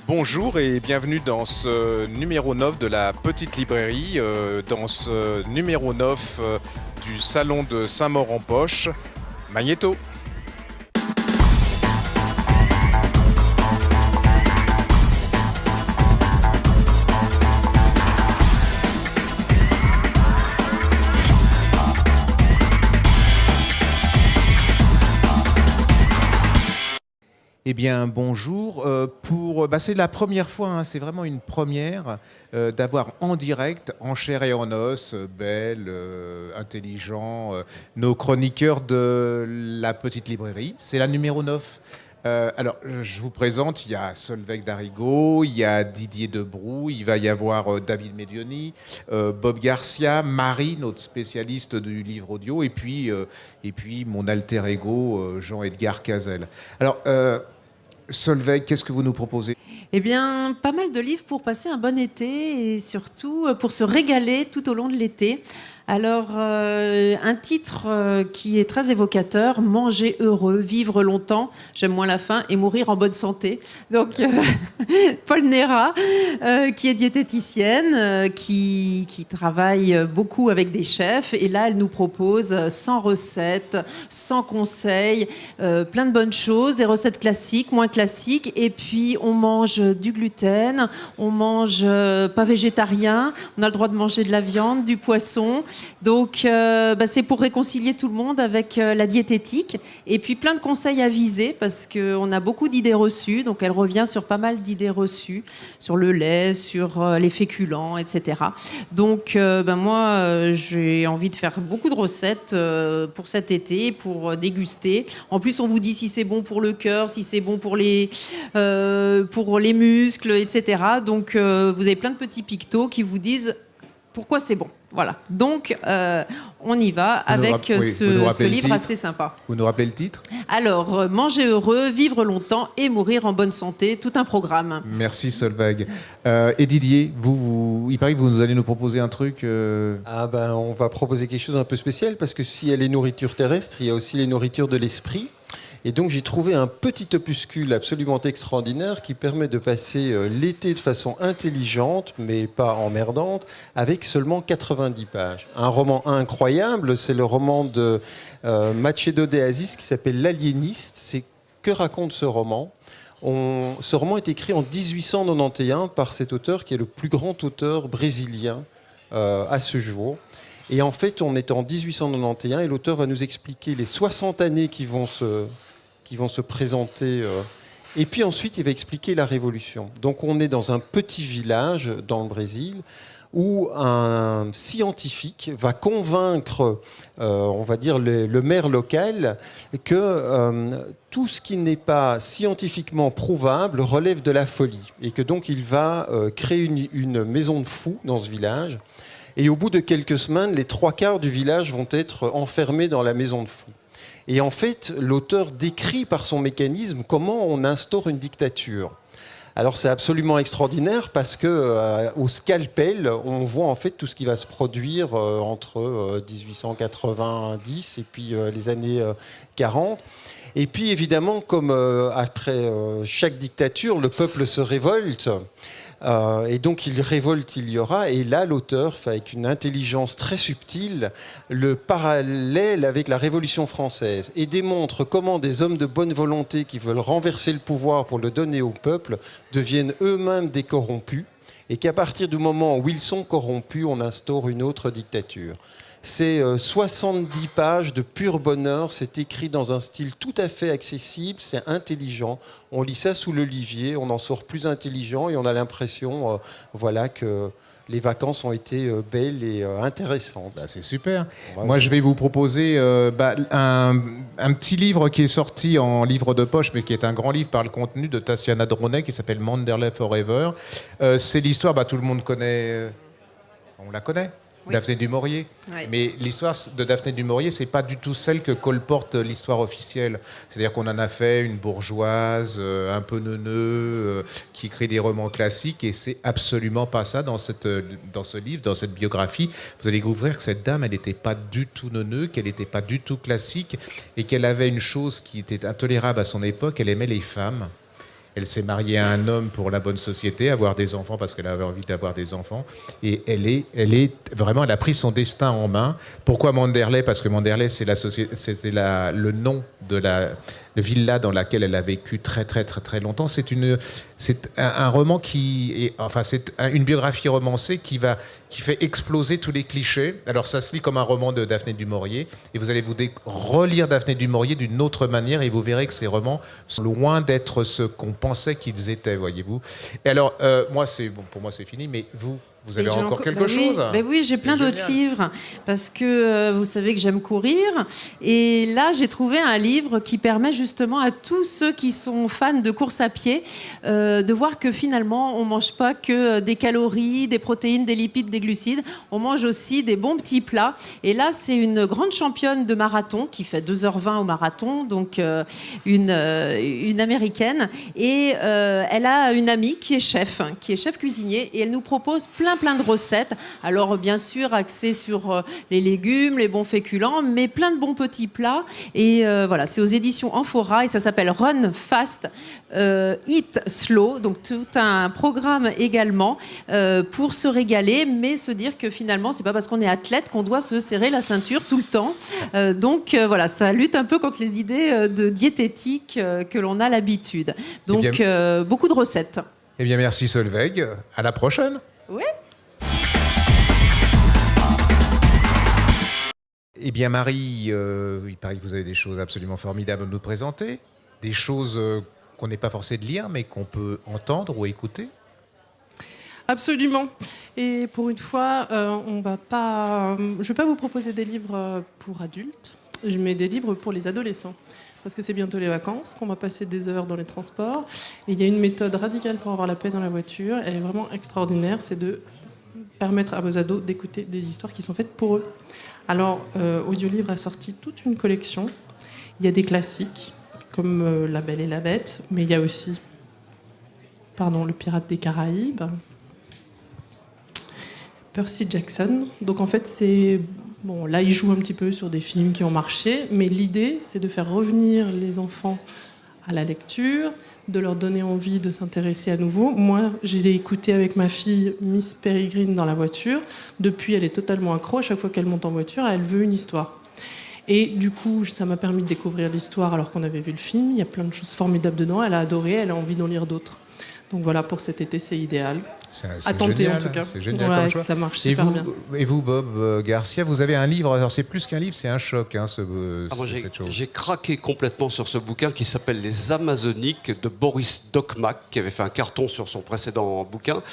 Bonjour et bienvenue dans ce numéro 9 de la Petite Librairie, dans ce numéro 9 du Salon de Saint-Maur-en-Poche, Magnéto. Eh bien, bonjour. C'est la première fois, hein, c'est vraiment une première d'avoir en direct, en chair et en os, Belle, intelligent, nos chroniqueurs de la Petite Librairie. C'est la numéro 9. Alors, je vous présente, il y a Solveig Darigo, il y a Didier Debroux, il va y avoir David Medioni, Bob Garcia, Marie, notre spécialiste du livre audio, et puis mon alter ego, Jean-Edgar Cazel. Alors, Solveig, qu'est-ce que vous nous proposez ? Eh bien, pas mal de livres pour passer un bon été et surtout pour se régaler tout au long de l'été. Alors, un titre qui est très évocateur, Manger heureux, vivre longtemps, j'aime moins la fin, et mourir en bonne santé. Donc, Paul Néra, qui est diététicienne, qui travaille beaucoup avec des chefs. Et là, elle nous propose 100 recettes, 100 conseils, plein de bonnes choses, des recettes classiques, moins classiques. Et puis, on mange du gluten, on mange pas végétarien, on a le droit de manger de la viande, du poisson. Donc, c'est pour réconcilier tout le monde avec la diététique. Et puis, plein de conseils avisés parce qu'on a beaucoup d'idées reçues. Donc, elle revient sur pas mal d'idées reçues, sur le lait, sur les féculents, etc. Donc, moi, j'ai envie de faire beaucoup de recettes pour cet été, pour déguster. En plus, on vous dit si c'est bon pour le cœur, si c'est bon pour les muscles, etc. Donc, vous avez plein de petits pictos qui vous disent pourquoi c'est bon. Voilà. Donc, on y va avec ce livre assez sympa. Vous nous rappelez le titre ? Alors, Manger heureux, vivre longtemps et mourir en bonne santé, tout un programme. Merci Solveig. Et Didier, il paraît que vous allez nous proposer un truc. On va proposer quelque chose un peu spécial parce que s'il y a les nourritures terrestres, il y a aussi les nourritures de l'esprit. Et donc j'ai trouvé un petit opuscule absolument extraordinaire qui permet de passer l'été de façon intelligente, mais pas emmerdante, avec seulement 90 pages. Un roman incroyable, c'est le roman de Macedo de Aziz qui s'appelle L'Aliéniste. Que raconte ce roman ? Ce roman est écrit en 1891 par cet auteur qui est le plus grand auteur brésilien à ce jour. Et en fait, on est en 1891 et l'auteur va nous expliquer les 60 années qui vont se présenter. Et puis ensuite, il va expliquer la Révolution. Donc on est dans un petit village dans le Brésil où un scientifique va convaincre, on va dire, le maire local que tout ce qui n'est pas scientifiquement prouvable relève de la folie. Et que donc il va créer une maison de fous dans ce village. Et au bout de quelques semaines, les 3/4 du village vont être enfermés dans la maison de fous. Et en fait, l'auteur décrit par son mécanisme comment on instaure une dictature. Alors c'est absolument extraordinaire parce que au scalpel, on voit en fait tout ce qui va se produire entre 1890 et puis les années 40. Et puis évidemment, comme après chaque dictature, le peuple se révolte. Et donc il y aura, et là l'auteur fait avec une intelligence très subtile le parallèle avec la Révolution française et démontre comment des hommes de bonne volonté qui veulent renverser le pouvoir pour le donner au peuple deviennent eux-mêmes des corrompus et qu'à partir du moment où ils sont corrompus, on instaure une autre dictature. C'est 70 pages de pur bonheur, c'est écrit dans un style tout à fait accessible, c'est intelligent. On lit ça sous l'olivier, on en sort plus intelligent et on a l'impression que les vacances ont été belles et intéressantes. C'est super. Ouais. Moi, je vais vous proposer un petit livre qui est sorti en livre de poche, mais qui est un grand livre par le contenu de Tatiana Droney, qui s'appelle Manderley Forever. C'est l'histoire, tout le monde connaît, on la connaît. Oui. Daphné du Maurier. Oui. Mais l'histoire de Daphné du Maurier, c'est pas du tout celle que colporte l'histoire officielle. C'est-à-dire qu'on en a fait une bourgeoise, un peu neuneux, qui écrit des romans classiques, et c'est absolument pas ça dans ce livre, dans cette biographie. Vous allez découvrir que cette dame, elle n'était pas du tout neuneux, qu'elle n'était pas du tout classique, et qu'elle avait une chose qui était intolérable à son époque, elle aimait les femmes. Elle s'est mariée à un homme pour la bonne société, avoir des enfants parce qu'elle avait envie d'avoir des enfants. Et elle a pris son destin en main. Pourquoi Manderley? Parce que Manderley, c'était le nom de la villa dans laquelle elle a vécu très très très très longtemps. C'est un roman c'est une biographie romancée qui fait exploser tous les clichés. Alors ça se lit comme un roman de Daphné du Maurier, et vous allez relire Daphné du Maurier d'une autre manière, et vous verrez que ces romans sont loin d'être ce qu'on pensait qu'ils étaient, voyez-vous. Et alors, pour moi c'est fini, mais vous avez encore quelque chose? Oui, j'ai plein d'autres livres, parce que vous savez que j'aime courir. Et là, j'ai trouvé un livre qui permet justement à tous ceux qui sont fans de course à pied de voir que finalement, on ne mange pas que des calories, des protéines, des lipides, des glucides. On mange aussi des bons petits plats. Et là, c'est une grande championne de marathon qui fait 2h20 au marathon, donc une américaine. Et elle a une amie qui est chef cuisinier, et elle nous propose plein de recettes. Alors bien sûr axées sur les légumes, les bons féculents, mais plein de bons petits plats. Et voilà, c'est aux éditions Amphora et ça s'appelle Run Fast, Eat Slow. Donc tout un programme également pour se régaler, mais se dire que finalement c'est pas parce qu'on est athlète qu'on doit se serrer la ceinture tout le temps. Donc voilà, ça lutte un peu contre les idées de diététique que l'on a l'habitude. Donc beaucoup de recettes. Eh bien merci Solveig, à la prochaine. Oui. Eh bien Marie, il paraît que vous avez des choses absolument formidables à nous présenter, des choses qu'on n'est pas forcé de lire, mais qu'on peut entendre ou écouter. Absolument. Et pour une fois, je ne vais pas vous proposer des livres pour adultes, je mets des livres pour les adolescents. Parce que c'est bientôt les vacances, qu'on va passer des heures dans les transports. Et il y a une méthode radicale pour avoir la paix dans la voiture. Elle est vraiment extraordinaire, c'est de permettre à vos ados d'écouter des histoires qui sont faites pour eux. Alors, Audiolivre a sorti toute une collection. Il y a des classiques, comme La Belle et la Bête, mais il y a aussi Le Pirate des Caraïbes, Percy Jackson. Donc en fait, bon, là, il joue un petit peu sur des films qui ont marché, mais l'idée, c'est de faire revenir les enfants à la lecture, de leur donner envie de s'intéresser à nouveau. Moi, j'ai écouté avec ma fille Miss Peregrine dans la voiture. Depuis, elle est totalement accro. À chaque fois qu'elle monte en voiture, elle veut une histoire. Et du coup, ça m'a permis de découvrir l'histoire alors qu'on avait vu le film. Il y a plein de choses formidables dedans. Elle a adoré, elle a envie d'en lire d'autres. Donc voilà, pour cet été, c'est idéal. À tenter, génial, en tout cas. C'est génial comme choix. Ça marche super bien. Et vous, Bob Garcia, vous avez un livre. Alors, c'est plus qu'un livre, c'est un choc, hein, cette chose. J'ai craqué complètement sur ce bouquin qui s'appelle Les Amazoniques de Boris Dokhmak, qui avait fait un carton sur son précédent bouquin.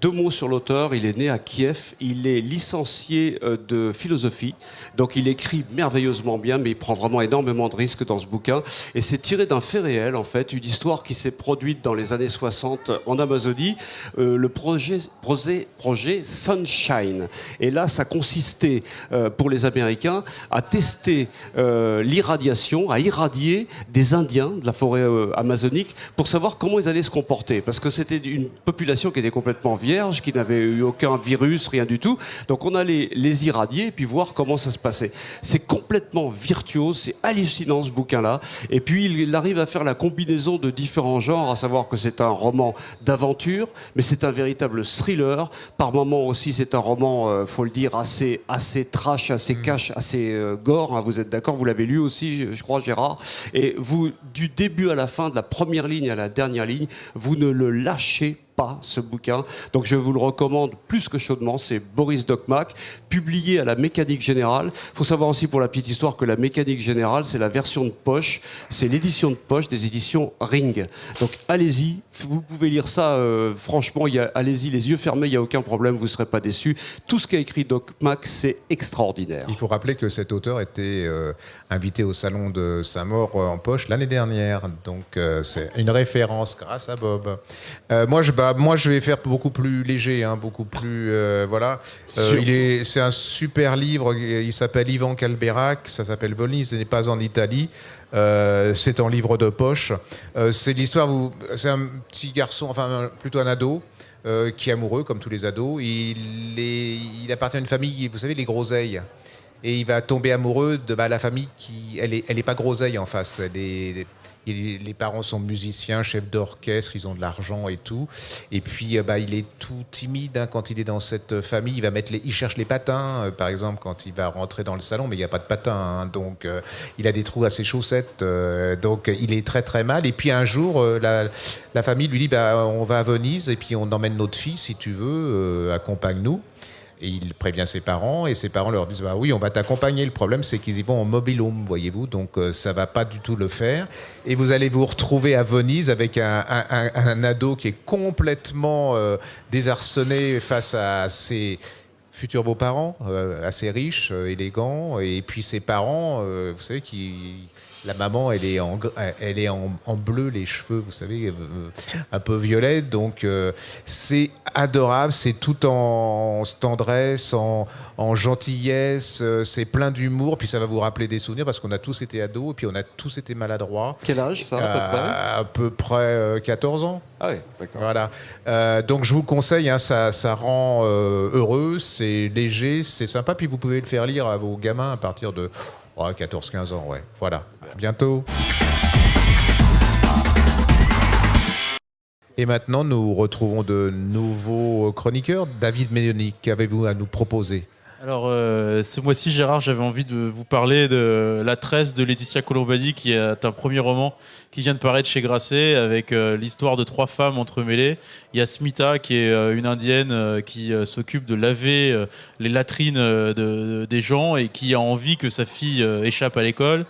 2 mots sur l'auteur. Il est né à Kiev. Il est licencié de philosophie. Donc, il écrit merveilleusement bien, mais il prend vraiment énormément de risques dans ce bouquin. Et c'est tiré d'un fait réel, en fait, une histoire qui s'est produite dans les années 60 en Amazonie. Le projet Sunshine. Et là, ça consistait pour les Américains à tester l'irradiation, à irradier des Indiens de la forêt amazonique pour savoir comment ils allaient se comporter. Parce que c'était une population qui était complètement vierge, qui n'avait eu aucun virus, rien du tout. Donc on allait les irradier et puis voir comment ça se passait. C'est complètement virtuose, c'est hallucinant ce bouquin-là. Et puis il arrive à faire la combinaison de différents genres, à savoir que c'est un roman d'aventure, mais c'est un véritable thriller. Par moments aussi, c'est un roman, faut le dire, assez trash, assez cash, assez gore. Hein, vous êtes d'accord? Vous l'avez lu aussi, je crois, Gérard. Et vous, du début à la fin, de la première ligne à la dernière ligne, vous ne le lâchez pas, ce bouquin. Donc je vous le recommande plus que chaudement. C'est Boris Dokhmak, publié à la Mécanique Générale. Il faut savoir aussi pour la petite histoire que la Mécanique Générale, c'est la version de poche, c'est l'édition de poche des éditions Ring. Donc allez-y, vous pouvez lire ça franchement, allez-y les yeux fermés, il n'y a aucun problème, vous ne serez pas déçus. Tout ce qu'a écrit Dokhmak, c'est extraordinaire. Il faut rappeler que cet auteur était invité au Salon de Saint-Maur en poche l'année dernière. Donc c'est une référence grâce à Bob. Moi, je vais faire beaucoup plus léger, hein, beaucoup plus... voilà. C'est un super livre, il s'appelle Ivan Calberac, ça s'appelle Venise n'est pas en Italie. C'est en livre de poche. C'est l'histoire c'est un petit garçon, enfin plutôt un ado, qui est amoureux, comme tous les ados. Il appartient à une famille, vous savez, les groseilles. Et il va tomber amoureux de la famille qui... Elle est pas groseille en face, Les parents sont musiciens, chefs d'orchestre, ils ont de l'argent et tout. Et puis, il est tout timide hein, quand il est dans cette famille. Il cherche les patins, par exemple, quand il va rentrer dans le salon, mais il n'y a pas de patins. Hein, donc, il a des trous à ses chaussettes. Donc, il est très, très mal. Et puis, un jour, la famille lui dit on va à Venise et puis on emmène notre fille, si tu veux, accompagne-nous. Et il prévient ses parents et ses parents leur disent oui, on va t'accompagner. Le problème, c'est qu'ils y vont en mobil-home, voyez-vous, donc ça va pas du tout le faire. Et vous allez vous retrouver à Venise avec un ado qui est complètement désarçonné face à ses futurs beaux-parents, assez riches, élégants, et puis ses parents, vous savez, la maman, elle est en bleu, les cheveux, vous savez, un peu violets. Donc, c'est adorable. C'est tout en tendresse, en gentillesse. C'est plein d'humour. Puis ça va vous rappeler des souvenirs parce qu'on a tous été ados et puis on a tous été maladroits. Quel âge, ça, à peu près? À peu près 14 ans. Ah oui, d'accord. Voilà. Donc, je vous conseille, hein, ça rend heureux, c'est léger, c'est sympa. Puis vous pouvez le faire lire à vos gamins à partir de 14-15 ans, ouais. Voilà. À bientôt. Et maintenant, nous retrouvons de nouveaux chroniqueurs. David Méonic, qu'avez-vous à nous proposer? Alors, ce mois-ci, Gérard, j'avais envie de vous parler de La Tresse de Laetitia Colombani, qui est un premier roman qui vient de paraître chez Grasset, avec l'histoire de 3 femmes entremêlées. Il y a Smita, qui est une indienne qui s'occupe de laver les latrines des gens et qui a envie que sa fille échappe à l'école,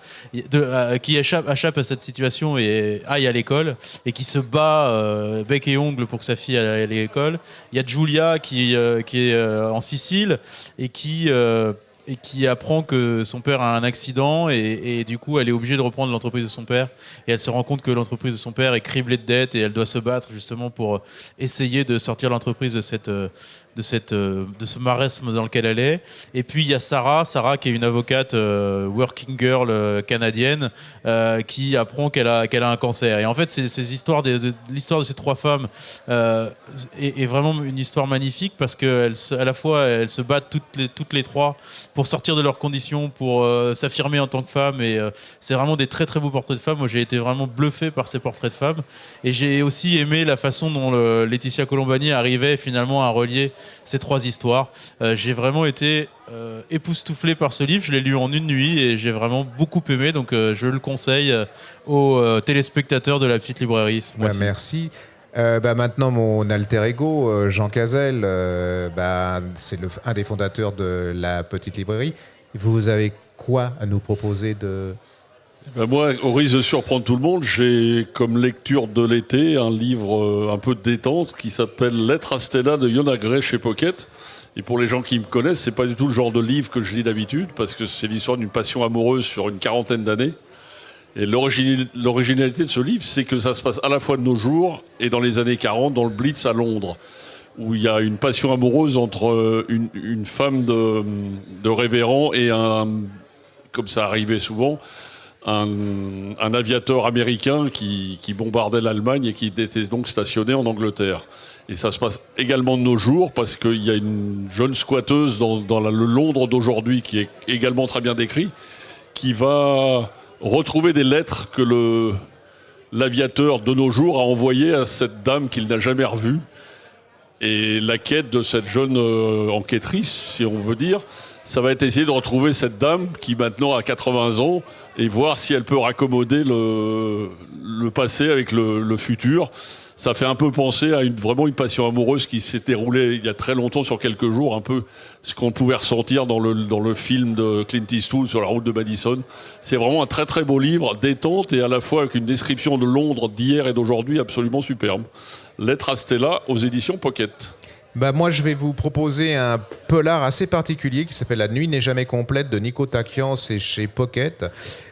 qui échappe à cette situation et aille à l'école, et qui se bat bec et ongle pour que sa fille aille à l'école. Il y a Giulia qui est en Sicile et qui apprend que son père a un accident et du coup elle est obligée de reprendre l'entreprise de son père et elle se rend compte que l'entreprise de son père est criblée de dettes et elle doit se battre justement pour essayer de sortir l'entreprise de ce marasme dans lequel elle est. Et puis il y a Sarah qui est une avocate working girl canadienne qui apprend qu'elle a un cancer. Et en fait, l'histoire de ces 3 femmes est vraiment une histoire magnifique parce qu'à la fois elles se battent toutes les 3 pour sortir de leurs conditions, pour s'affirmer en tant que femmes. Et c'est vraiment des très très beaux portraits de femmes. Moi, j'ai été vraiment bluffé par ces portraits de femmes. Et j'ai aussi aimé la façon dont Laetitia Colombani arrivait finalement à relier ces 3 histoires. J'ai vraiment été époustouflé par ce livre. Je l'ai lu en une nuit et j'ai vraiment beaucoup aimé. Donc je le conseille aux téléspectateurs de la petite librairie ce mois-ci. Merci. Maintenant, mon alter ego, Jean Cazel, c'est un des fondateurs de la petite librairie. Vous avez quoi à nous proposer de... Moi, au risque de surprendre tout le monde, j'ai comme lecture de l'été un livre un peu de détente qui s'appelle Lettre à Stella de Yonah Gray chez Pocket. Et pour les gens qui me connaissent, c'est pas du tout le genre de livre que je lis d'habitude parce que c'est l'histoire d'une passion amoureuse sur une 40aine d'années. Et l'originalité de ce livre, c'est que ça se passe à la fois de nos jours et dans les années 40, dans le Blitz à Londres, où il y a une passion amoureuse entre une femme de révérend et comme ça arrivait souvent, un aviateur américain qui bombardait l'Allemagne et qui était donc stationné en Angleterre. Et ça se passe également de nos jours parce qu'il y a une jeune squatteuse dans le Londres d'aujourd'hui qui est également très bien décrit, qui va retrouver des lettres que l'aviateur de nos jours a envoyées à cette dame qu'il n'a jamais revue. Et la quête de cette jeune enquêtrice, si on veut dire, ça va être essayer de retrouver cette dame qui maintenant a 80 ans et voir si elle peut raccommoder le passé avec le futur. Ça fait un peu penser à vraiment une passion amoureuse qui s'est déroulée il y a très longtemps sur quelques jours, un peu ce qu'on pouvait ressentir dans le film de Clint Eastwood sur la route de Madison. C'est vraiment un très très beau livre, détente et à la fois avec une description de Londres d'hier et d'aujourd'hui absolument superbe. Lettre à Stella aux éditions Pocket. Moi, je vais vous proposer un polar assez particulier qui s'appelle La nuit n'est jamais complète de Nico Takian, c'est chez Pocket.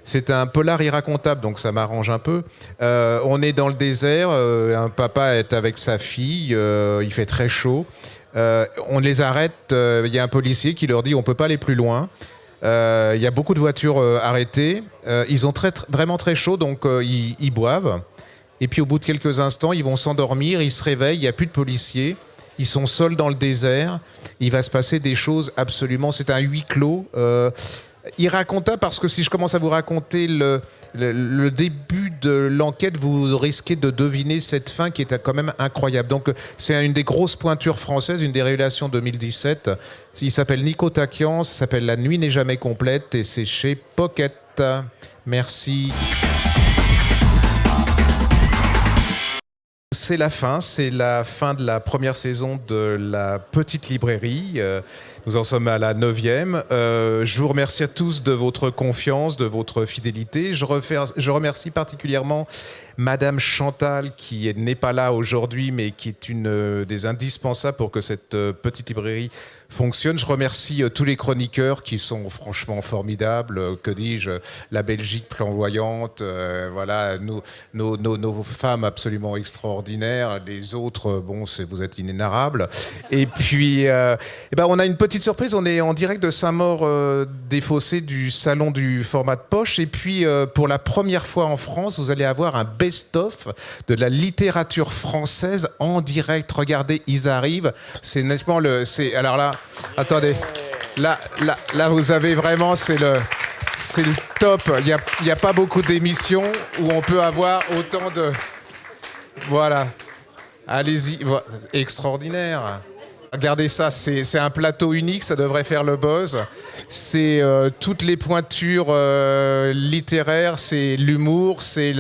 C'est un polar irracontable, donc ça m'arrange un peu. On est dans le désert, un papa est avec sa fille, il fait très chaud. On les arrête, il y a un policier qui leur dit on peut pas aller plus loin. Il y a beaucoup de voitures arrêtées. Ils ont vraiment très chaud, donc ils boivent. Et puis au bout de quelques instants, ils vont s'endormir, ils se réveillent, il n'y a plus de policiers. Ils sont seuls dans le désert. Il va se passer des choses absolument... C'est un huis clos. Irracontable parce que si je commence à vous raconter le début de l'enquête, vous risquez de deviner cette fin qui est quand même incroyable. Donc c'est une des grosses pointures françaises, une des révélations 2017. Il s'appelle Nico Takian, ça s'appelle La nuit n'est jamais complète et c'est chez Pocket. Merci. C'est la fin de la première saison de la petite librairie. Nous en sommes à la 9e. Je vous remercie à tous de votre confiance, de votre fidélité. Je remercie particulièrement Madame Chantal, qui n'est pas là aujourd'hui, mais qui est une des indispensables pour que cette petite librairie fonctionne. Je remercie tous les chroniqueurs qui sont franchement formidables. Que dis-je, la Belgique flamboyante, voilà, nos femmes absolument extraordinaires. Les autres, bon, vous êtes inénarrables. Et puis, on a une petite surprise. On est en direct de Saint-Maur-des-Fossés du salon du format de poche. Et puis, pour la première fois en France, vous allez avoir un best-of de la littérature française en direct. Regardez, ils arrivent. C'est nettement alors là, attendez. Là, vous avez vraiment, c'est le top. Il n'y a pas beaucoup d'émissions où on peut avoir autant de... Voilà. Allez-y. Extraordinaire. Regardez ça, c'est un plateau unique, ça devrait faire le buzz. C'est toutes les pointures littéraires, c'est l'humour, c'est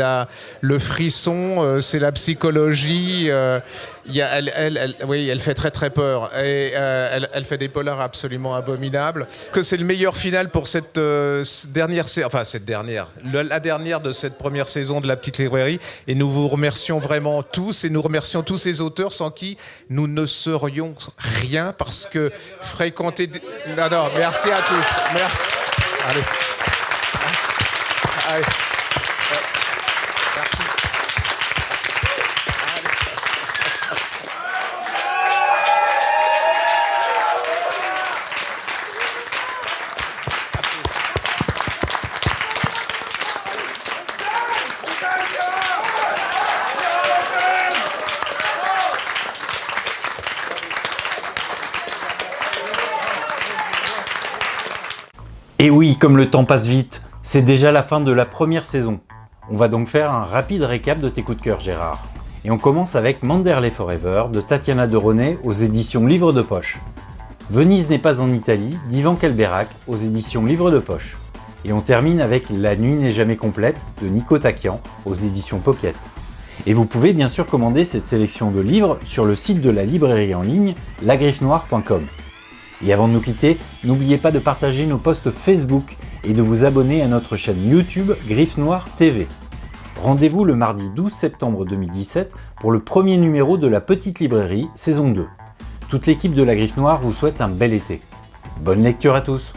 le frisson, c'est la psychologie. Elle fait très très peur. Et elle fait des polars absolument abominables. Que c'est le meilleur final pour cette dernière, la dernière de cette première saison de la petite librairie. Et nous vous remercions vraiment tous, et nous remercions tous ces auteurs sans qui nous ne serions rien, parce que fréquenter... Non, merci à tous. Merci. Allez. Merci. Et oui, comme le temps passe vite, c'est déjà la fin de la première saison. On va donc faire un rapide récap de tes coups de cœur, Gérard. Et on commence avec Manderley Forever de Tatiana de René aux éditions Livre de Poche. Venise n'est pas en Italie d'Ivan Kelberac aux éditions Livre de Poche. Et on termine avec La nuit n'est jamais complète de Nico Takian aux éditions Pocket. Et vous pouvez bien sûr commander cette sélection de livres sur le site de la librairie en ligne lagriffenoire.com. Et avant de nous quitter, n'oubliez pas de partager nos posts Facebook et de vous abonner à notre chaîne YouTube Griffe Noire TV. Rendez-vous le mardi 12 septembre 2017 pour le premier numéro de la Petite Librairie, saison 2. Toute l'équipe de la Griffe Noire vous souhaite un bel été. Bonne lecture à tous!